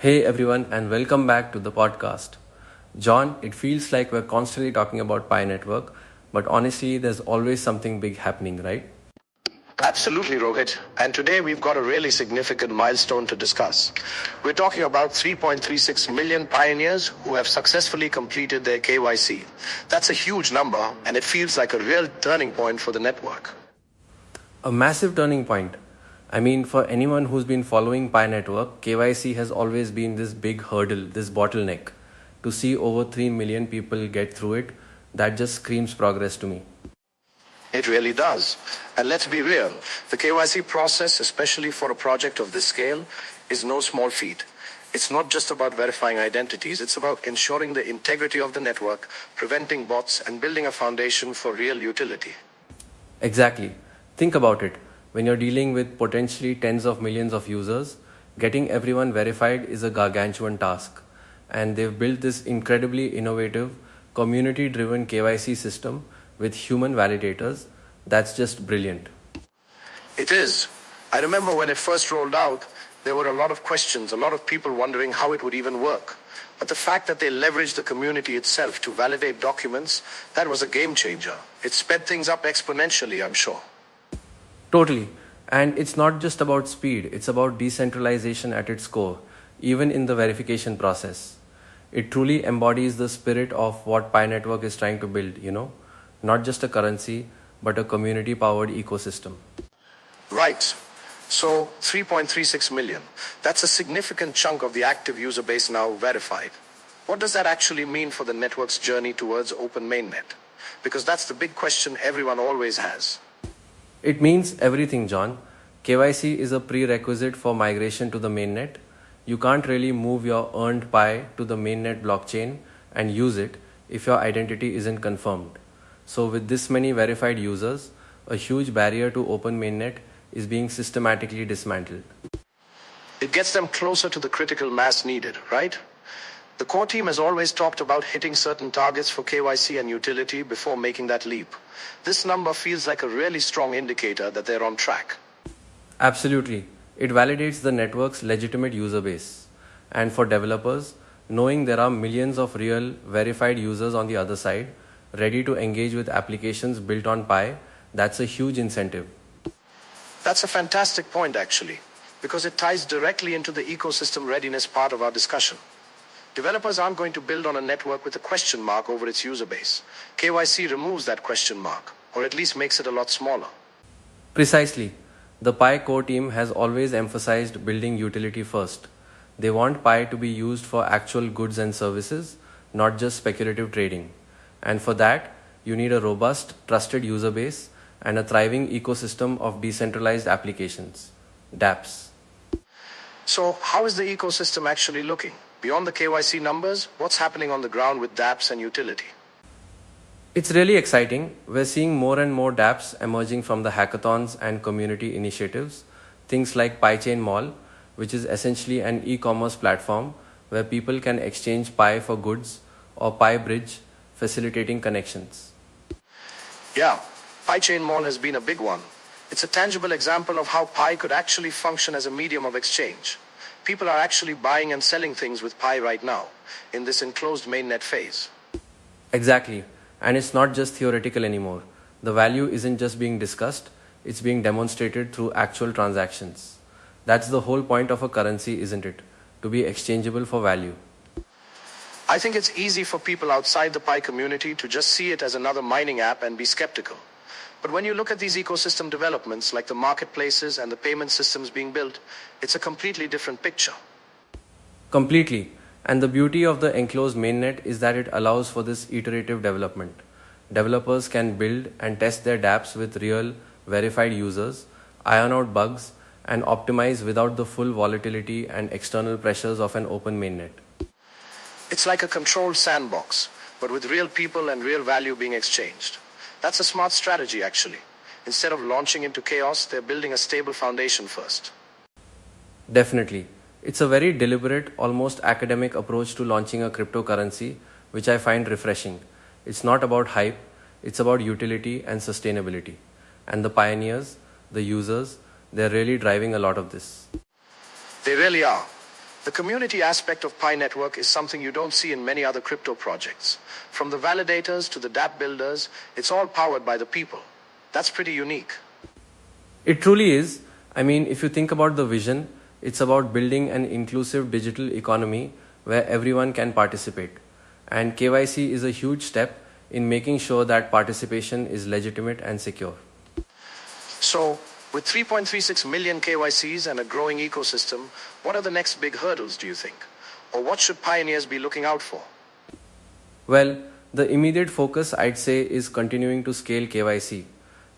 Hey everyone, and welcome back to the podcast. John, it feels like we're constantly talking about Pi Network, but honestly, there's always something big happening, right? Absolutely, Rohit. And today we've got a really significant milestone to discuss. We're talking about 3.36 million pioneers who have successfully completed their KYC. That's a huge number, and it feels like a real turning point for the network. A massive turning point. I mean, for anyone who's been following Pi Network, KYC has always been this big hurdle, this bottleneck. To see over 3 million people get through it, that just screams progress to me. It really does. And let's be real, the KYC process, especially for a project of this scale, is no small feat. It's not just about verifying identities, it's about ensuring the integrity of the network, preventing bots, and building a foundation for real utility. Exactly. Think about it. When you're dealing with potentially tens of millions of users, getting everyone verified is a gargantuan task. And they've built this incredibly innovative, community driven KYC system with human validators. That's just brilliant. It is. I remember when it first rolled out, there were a lot of questions, a lot of people wondering how it would even work. But the fact that they leveraged the community itself to validate documents, that was a game changer. It sped things up exponentially, I'm sure. Totally. And it's not just about speed, it's about decentralization at its core, even in the verification process. It truly embodies the spirit of what Pi Network is trying to build. Not just a currency, but a community powered ecosystem. Right. So 3.36 million. That's a significant chunk of the active user base now verified. What does that actually mean for the network's journey towards open mainnet? Because that's the big question everyone always has. It means everything, John. KYC is a prerequisite for migration to the mainnet. You can't really move your earned Pi to the mainnet blockchain and use it if your identity isn't confirmed. So, with this many verified users, a huge barrier to open mainnet is being systematically dismantled. It gets them closer to the critical mass needed, right? The core team has always talked about hitting certain targets for KYC and utility before making that leap. This number feels like a really strong indicator that they're on track. Absolutely. It validates the network's legitimate user base. And for developers, knowing there are millions of real verified users on the other side, ready to engage with applications built on Pi, that's a huge incentive. That's a fantastic point, actually, because it ties directly into the ecosystem readiness part of our discussion. Developers aren't going to build on a network with a question mark over its user base. KYC removes that question mark, or at least makes it a lot smaller. Precisely. The Pi core team has always emphasized building utility first. They want Pi to be used for actual goods and services, not just speculative trading. And for that, you need a robust, trusted user base and a thriving ecosystem of decentralized applications, dApps. So, how is the ecosystem actually looking? Beyond the KYC numbers, what's happening on the ground with dApps and utility? It's really exciting. We're seeing more and more dApps emerging from the hackathons and community initiatives. Things like PiChain Mall, which is essentially an e-commerce platform where people can exchange Pi for goods, or Pi Bridge, facilitating connections. Yeah, PiChain Mall has been a big one. It's a tangible example of how Pi could actually function as a medium of exchange. People are actually buying and selling things with Pi right now, in this enclosed mainnet phase. Exactly. And it's not just theoretical anymore. The value isn't just being discussed, it's being demonstrated through actual transactions. That's the whole point of a currency, isn't it? To be exchangeable for value. I think it's easy for people outside the Pi community to just see it as another mining app and be skeptical. But when you look at these ecosystem developments like the marketplaces and the payment systems being built, it's a completely different picture. Completely. And the beauty of the enclosed mainnet is that it allows for this iterative development. Developers can build and test their dApps with real, verified users, iron out bugs, and optimize without the full volatility and external pressures of an open mainnet. It's like a controlled sandbox, but with real people and real value being exchanged. That's a smart strategy, actually. Instead of launching into chaos, they're building a stable foundation first. Definitely. It's a very deliberate, almost academic approach to launching a cryptocurrency, which I find refreshing. It's not about hype, it's about utility and sustainability. And the pioneers, the users, they're really driving a lot of this. They really are. The community aspect of Pi Network is something you don't see in many other crypto projects. From the validators to the dApp builders, it's all powered by the people. That's pretty unique. It truly is. I mean, if you think about the vision, it's about building an inclusive digital economy where everyone can participate. And KYC is a huge step in making sure that participation is legitimate and secure. So, with 3.36 million KYCs and a growing ecosystem, what are the next big hurdles, do you think? Or what should pioneers be looking out for? Well, the immediate focus, I'd say, is continuing to scale KYC.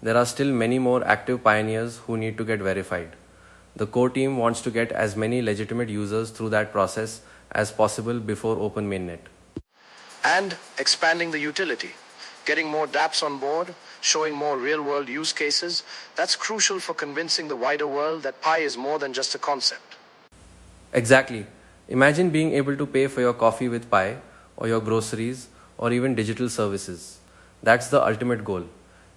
There are still many more active pioneers who need to get verified. The core team wants to get as many legitimate users through that process as possible before open mainnet. And expanding the utility. Getting more dApps on board, showing more real-world use cases, that's crucial for convincing the wider world that Pi is more than just a concept. Exactly. Imagine being able to pay for your coffee with Pi, or your groceries, or even digital services. That's the ultimate goal.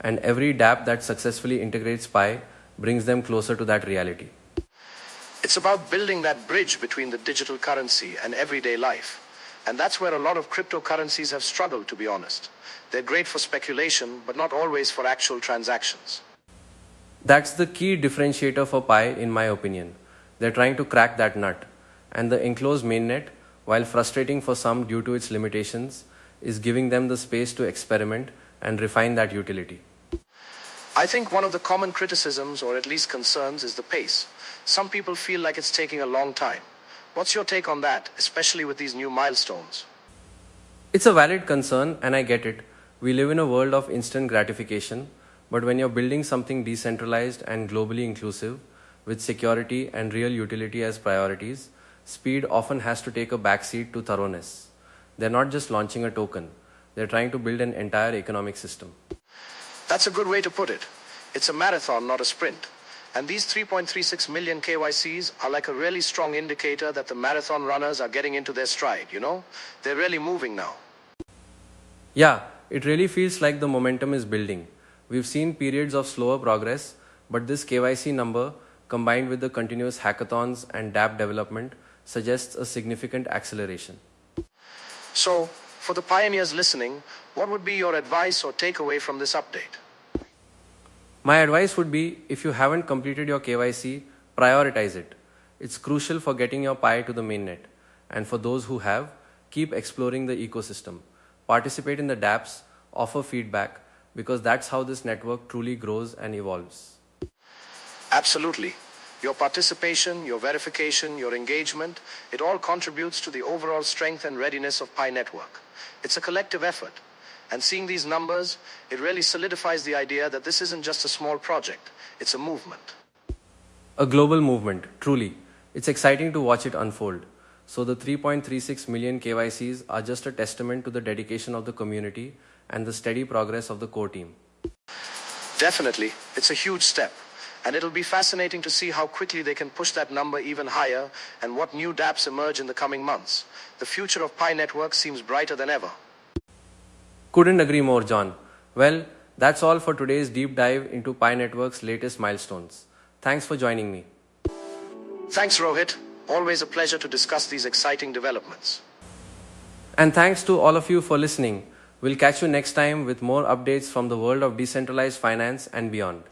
And every dApp that successfully integrates Pi brings them closer to that reality. It's about building that bridge between the digital currency and everyday life. And that's where a lot of cryptocurrencies have struggled, to be honest. They're great for speculation, but not always for actual transactions. That's the key differentiator for Pi, in my opinion. They're trying to crack that nut. And the enclosed mainnet, while frustrating for some due to its limitations, is giving them the space to experiment and refine that utility. I think one of the common criticisms, or at least concerns, is the pace. Some people feel like it's taking a long time. What's your take on that, especially with these new milestones? It's a valid concern, and I get it. We live in a world of instant gratification, but when you're building something decentralized and globally inclusive, with security and real utility as priorities, speed often has to take a backseat to thoroughness. They're not just launching a token, they're trying to build an entire economic system. That's a good way to put it. It's a marathon, not a sprint. And these 3.36 million KYCs are like a really strong indicator that the marathon runners are getting into their stride, you know? They're really moving now. Yeah, it really feels like the momentum is building. We've seen periods of slower progress, but this KYC number, combined with the continuous hackathons and dApp development, suggests a significant acceleration. So, for the pioneers listening, what would be your advice or takeaway from this update? My advice would be, if you haven't completed your KYC, prioritize it. It's crucial for getting your Pi to the mainnet. And for those who have, keep exploring the ecosystem. Participate in the dApps, offer feedback, because that's how this network truly grows and evolves. Absolutely. Your participation, your verification, your engagement, it all contributes to the overall strength and readiness of Pi Network. It's a collective effort. And seeing these numbers, it really solidifies the idea that this isn't just a small project, it's a movement. A global movement, truly. It's exciting to watch it unfold. So the 3.36 million KYCs are just a testament to the dedication of the community and the steady progress of the core team. Definitely, it's a huge step. And it'll be fascinating to see how quickly they can push that number even higher and what new dApps emerge in the coming months. The future of Pi Network seems brighter than ever. Couldn't agree more, John. Well, that's all for today's deep dive into Pi Network's latest milestones. Thanks for joining me. Thanks, Rohit. Always a pleasure to discuss these exciting developments. And thanks to all of you for listening. We'll catch you next time with more updates from the world of decentralized finance and beyond.